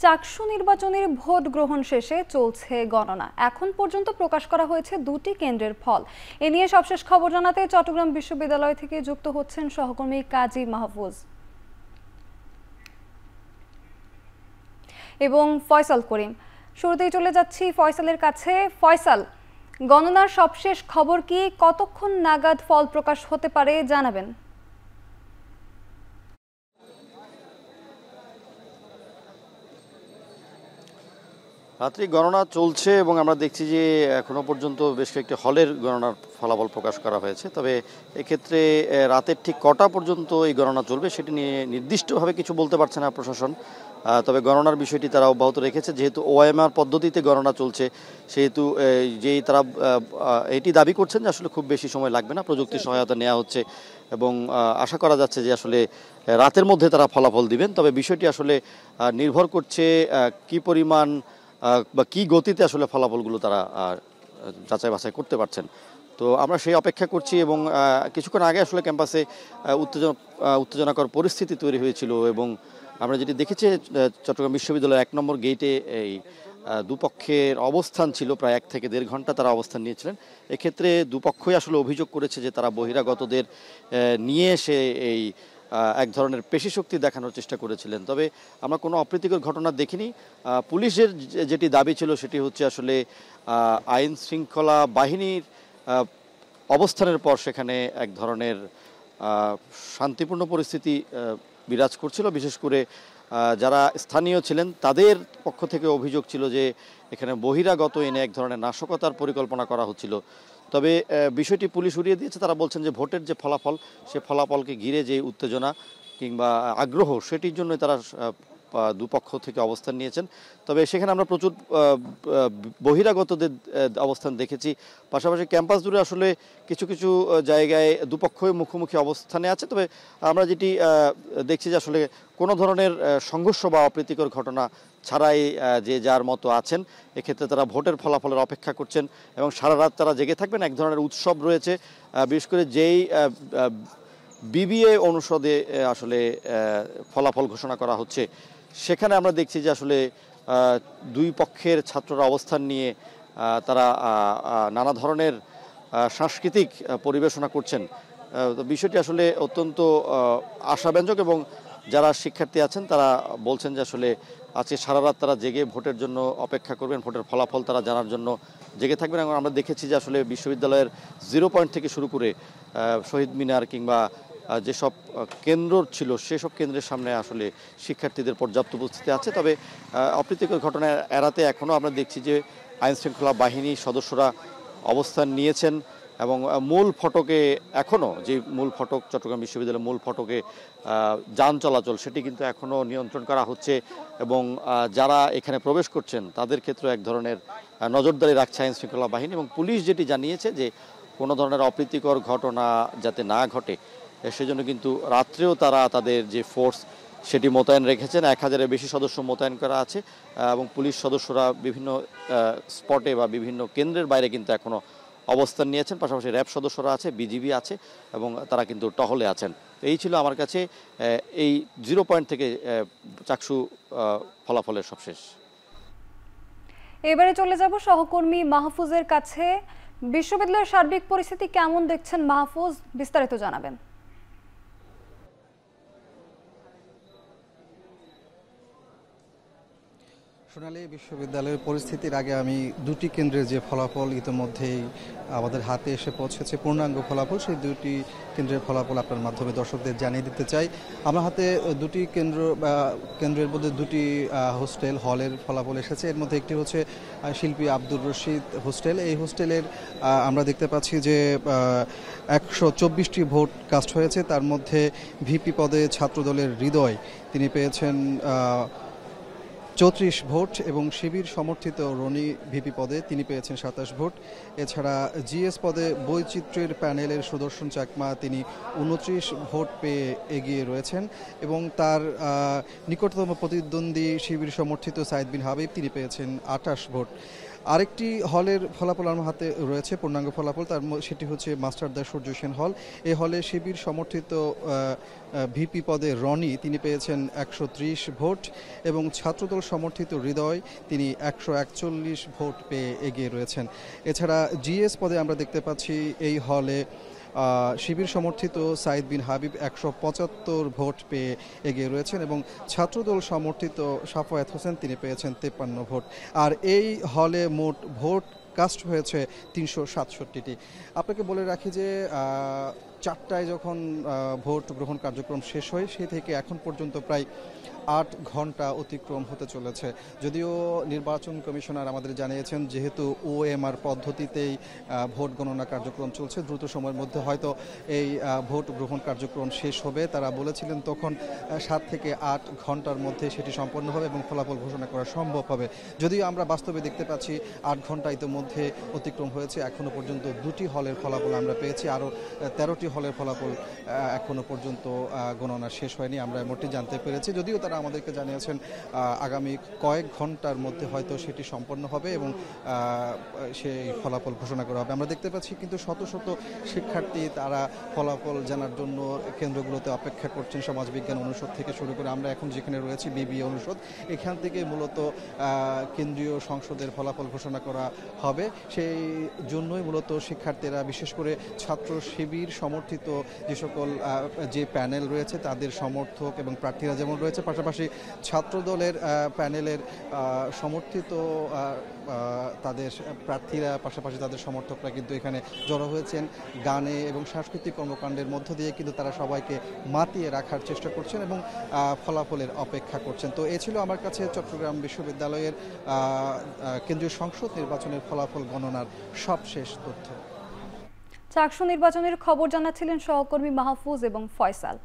চাকসু নির্বাচনের ভোট গ্রহণ শেষে চলছে গণনা। এখন পর্যন্ত প্রকাশ করা হয়েছে 2টি কেন্দ্রের ফল। এ নিয়ে সবশেষ খবর জানাতে চট্টগ্রাম বিশ্ববিদ্যালয় থেকে যুক্ত হচ্ছেন সহকর্মী কাজী মাহফুজ এবং ফয়সাল করিম। শুরুতেই চলে যাচ্ছি ফয়সালের কাছে। ফয়সাল, গণনার সবশেষ খবর কি? কতক্ষণ নাগাদ ফল প্রকাশ হতে পারে জানাবেন। রাত্রি গণনা চলছে এবং আমরা দেখছি যে এখনো পর্যন্ত বেশ কয়েকটি হলের গণনার ফলাফল প্রকাশ করা হয়েছে। তবে এক্ষেত্রে রাতের ঠিক কটা পর্যন্ত এই গণনা চলবে সেটি নিয়ে নির্দিষ্টভাবে কিছু বলতে পারছে না প্রশাসন। তবে গণনার বিষয়টি তারা অব্যাহত রেখেছে। যেহেতু ওএমআর পদ্ধতিতে গণনা চলছে সেহেতু যেই তারা এটি দাবি করছেন যে আসলে খুব বেশি সময় লাগবে না, প্রযুক্তির সহায়তা নেওয়া হচ্ছে এবং আশা করা যাচ্ছে যে আসলে রাতের মধ্যে তারা ফলাফল দিবেন। তবে বিষয়টি আসলে নির্ভর করছে কি পরিমাণ বা কি গতিতে আসলে ফলাফলগুলো তারা যাচাই বাছাই করতে পারছেন। তো আমরা সেই অপেক্ষা করছি এবং কিছুক্ষণ আগে আসলে ক্যাম্পাসে উত্তেজনাকর পরিস্থিতি তৈরি হয়েছিল এবং আমরা যেটি দেখেছি চট্টগ্রাম বিশ্ববিদ্যালয়ের 1 নম্বর গেটে এই দুপক্ষের অবস্থান ছিল প্রায় 1 থেকে 1.5 ঘন্টা তারা অবস্থান নিয়েছিলেন। এক্ষেত্রে দুপক্ষই আসলে অভিযোগ করেছে যে তারা বহিরাগতদের নিয়ে এসে এই এক ধরনের পেশিশক্তি দেখানোর চেষ্টা করেছিলেন। তবে আমরা কোনো অপ্রীতিকর ঘটনা দেখিনি। পুলিশের যেটি দাবি ছিল সেটি হচ্ছে আসলে আইন শৃঙ্খলা বাহিনীর অবস্থানের পর সেখানে এক ধরনের শান্তিপূর্ণ পরিস্থিতি বিরাজ করছিল। বিশেষ করে যারা স্থানীয় ছিলেন তাদের পক্ষ থেকে অভিযোগ ছিল যে এখানে বহিরাগত এনে এক ধরনের নাশকতার পরিকল্পনা করা হচ্ছিল। তবে বিষয়টি পুলিশ উড়িয়ে দিয়েছে। তারা বলছেন যে ভোটের যে ফলাফল সে ফলাফলকে ঘিরে যে উত্তেজনা কিংবা আগ্রহ সেটির জন্য তারা দুপক্ষ থেকে অবস্থান নিয়েছেন। তবে সেখানে আমরা প্রচুর বহিরাগতদের অবস্থান দেখেছি। পাশাপাশি ক্যাম্পাস জুড়ে আসলে কিছু কিছু জায়গায় দুপক্ষই মুখোমুখি অবস্থানে আছে। তবে আমরা যেটি দেখছি যে আসলে কোনো ধরনের সংঘর্ষ বা অপ্রীতিকর ঘটনা ছাড়াই যে যার মতো আছেন। এক্ষেত্রে তারা ভোটের ফলাফলের অপেক্ষা করছেন এবং সারা রাত তারা জেগে থাকবেন। এক ধরনের উৎসব রয়েছে। বিশেষ করে যেই বিবিএ অনুষদে আসলে ফলাফল ঘোষণা করা হচ্ছে সেখানে আমরা দেখছি যে আসলে দুই পক্ষের ছাত্ররা অবস্থান নিয়ে তারা নানা ধরনের সাংস্কৃতিক পরিবেশনা করছেন। বিষয়টি আসলে অত্যন্ত আশাব্যঞ্জক এবং যারা শিক্ষার্থী আছেন তারা বলছেন যে আসলে আজকে সারা রাত তারা জেগে ভোটের জন্য অপেক্ষা করবেন, ভোটের ফলাফল তারা জানার জন্য জেগে থাকবেন। এবং আমরা দেখেছি যে আসলে বিশ্ববিদ্যালয়ের 0 পয়েন্ট থেকে শুরু করে শহীদ মিনার কিংবা যেসব কেন্দ্র ছিল সেসব কেন্দ্রের সামনে আসলে শিক্ষার্থীদের পর্যাপ্ত উপস্থিতি আছে। তবে অপ্রীতিকর ঘটনা এড়াতে এখনও আমরা দেখছি যে আইনশৃঙ্খলা বাহিনীর সদস্যরা অবস্থান নিয়েছেন এবং মূল ফটকে এখনও যে মূল ফটক চট্টগ্রাম বিশ্ববিদ্যালয়ের মূল ফটকে যান চলাচল সেটি কিন্তু এখনও নিয়ন্ত্রণ করা হচ্ছে এবং যারা এখানে প্রবেশ করছেন তাদের ক্ষেত্রে এক ধরনের নজরদারি রাখছে আইনশৃঙ্খলা বাহিনী। এবং পুলিশ যেটি জানিয়েছে যে কোনো ধরনের অপ্রীতিকর ঘটনা যাতে না ঘটে সেজন্য কিন্তু রাত্রেও তারা তাদের যে ফোর্স সেটি মোতায়েন রেখেছেন। 1000-এর বেশি সদস্য মোতায়েন করা আছে এবং পুলিশ সদস্যরা বিভিন্ন স্পটে বা বিভিন্ন কেন্দ্রের বাইরে কিন্তু এখনও অবস্থান নিয়েছেন। পাশাপাশি র্যাব সদস্যরা আছে, বিজিবি আছে এবং তারা কিন্তু টহলে আছেন। তো এই ছিল আমার কাছে এই 0 পয়েন্ট থেকে চাকসু ফলাফলের সবশেষ। এবারে চলে যাব সহকর্মী মাহফুজের কাছে। বিশ্ববিদ্যালয়ের সার্বিক পরিস্থিতি কেমন দেখছেন মাহফুজ, বিস্তারিত জানাবেন। সোনালী বিশ্ববিদ্যালয়ের পরিস্থিতির আগে আমি 2টি কেন্দ্রের যে ফলাফল ইতিমধ্যেই আমাদের হাতে এসে পৌঁছেছে পূর্ণাঙ্গ ফলাফল, সেই 2টি কেন্দ্রের ফলাফল আপনার মাধ্যমে দর্শকদের জানিয়ে দিতে চাই। আমার হাতে 2টি কেন্দ্রের মধ্যে 2টি হোস্টেল হলের ফলাফল এসেছে। এর মধ্যে একটি হচ্ছে শিল্পী আব্দুর রশিদ হোস্টেল। এই হোস্টেলের আমরা দেখতে পাচ্ছি যে 124টি ভোট কাস্ট হয়েছে। তার মধ্যে ভিপি পদে ছাত্রদলের হৃদয় তিনি পেয়েছেন 34 ভোট এবং শিবির সমর্থিত রনি ভিপি পদে তিনি পেয়েছেন 27 ভোট। এছাড়া জিএস পদে বৈচিত্র্যের প্যানেলের সুদর্শন চাকমা তিনি 29 ভোট পেয়ে এগিয়ে রয়েছেন এবং তার নিকটতম প্রতিদ্বন্দ্বী শিবির সমর্থিত সাইদ বিন হাবিব তিনি পেয়েছেন 28 ভোট। আরেকটি হলের ফলাফল আমার হাতে রয়েছে, পূর্ণাঙ্গ ফলাফল, সেটি হচ্ছে মাস্টারদা সূর্য সেন হল। এই হলে শিবির সমর্থিত ভিপি পদে রনি, তিনি পেয়েছেন 130 ভোট এবং ছাত্রদল সমর্থিত হৃদয়, তিনি 141 ভোট পেয়ে এগিয়ে রয়েছেন। এছাড়া জিএস পদে আমরা দেখতে পাচ্ছি এই হলে শিবির সমর্থিত সাইদ বিন হাবিব 175 ভোট পেয়ে এগিয়ে রয়েছেন এবং ছাত্রদল সমর্থিত সাফায়েত হোসেন, তিনি পেয়েছেন 53 ভোট। আর এই হলে মোট ভোট কাস্ট হয়েছে 367টি। আপনাকে বলে রাখি যে 4টায় যখন ভোট গ্রহণ কার্যক্রম শেষ হয় সেই থেকে এখন পর্যন্ত প্রায় 8 ঘন্টা অতিক্রম হতে চলেছে। যদিও নির্বাচন কমিশনার আমাদের জানিয়েছেন যেহেতু ওএমআর পদ্ধতিতেই ভোট গণনা কার্যক্রম চলছে, দ্রুত সময়ের মধ্যে হয়তো এই ভোট গ্রহণ কার্যক্রম শেষ হবে। তারা বলেছিলেন তখন 7 থেকে 8 ঘন্টার মধ্যে সেটি সম্পন্ন হবে এবং ফলাফল ঘোষণা করা সম্ভব হবে। যদিও আমরা বাস্তবে দেখতে পাচ্ছি 8 ঘন্টা ইতিমধ্যে অতিক্রম হয়েছে, এখনও পর্যন্ত 2টি হলের ফলাফল আমরা পেয়েছি, আরও 13টি হলের ফলাফল এখনও পর্যন্ত গণনা শেষ হয়নি, আমরা এমনটি জানতে পেরেছি। যদিও তারা আমাদেরকে জানিয়েছেন আগামী কয়েক ঘন্টার মধ্যে হয়তো সেটি সম্পন্ন হবে এবং সেই ফলাফল ঘোষণা করা হবে। আমরা দেখতে পাচ্ছি কিন্তু শত শত শিক্ষার্থী তারা ফলাফল জানার জন্য কেন্দ্রগুলোতে অপেক্ষা করছেন। সমাজবিজ্ঞান অনুষদ থেকে শুরু করে আমরা এখন যেখানে রয়েছি বিবিএ অনুষদ, এখান থেকে মূলত কেন্দ্রীয় সংসদের ফলাফল ঘোষণা করা হবে। সেই জন্যই মূলত শিক্ষার্থীরা, বিশেষ করে ছাত্র শিবির সমর্থিত যে সকল যে প্যানেল রয়েছে তাদের সমর্থক এবং প্রার্থীরা যেমন রয়েছে, পাশাপাশি ছাত্র দলের প্যানেলের সমর্থিত তাদের প্রার্থীরা, পাশাপাশি তাদের সমর্থকরা কিন্তু এখানে জড়ো হয়েছেন। গানে এবং সাংস্কৃতিক কর্মকাণ্ডের মধ্য দিয়ে কিন্তু তারা সবাইকে মাতিয়ে রাখার চেষ্টা করছেন এবং ফলাফলের অপেক্ষা করছেন। তো এ ছিল আমার কাছে চট্টগ্রাম বিশ্ববিদ্যালয়ের কেন্দ্রীয় সংসদ নির্বাচনের ফলাফল গণনার সবশেষ তথ্য। চাকসু নির্বাচনের খবর জানাচ্ছিলেন সহকর্মী মাহফুজ এবং ফয়সাল।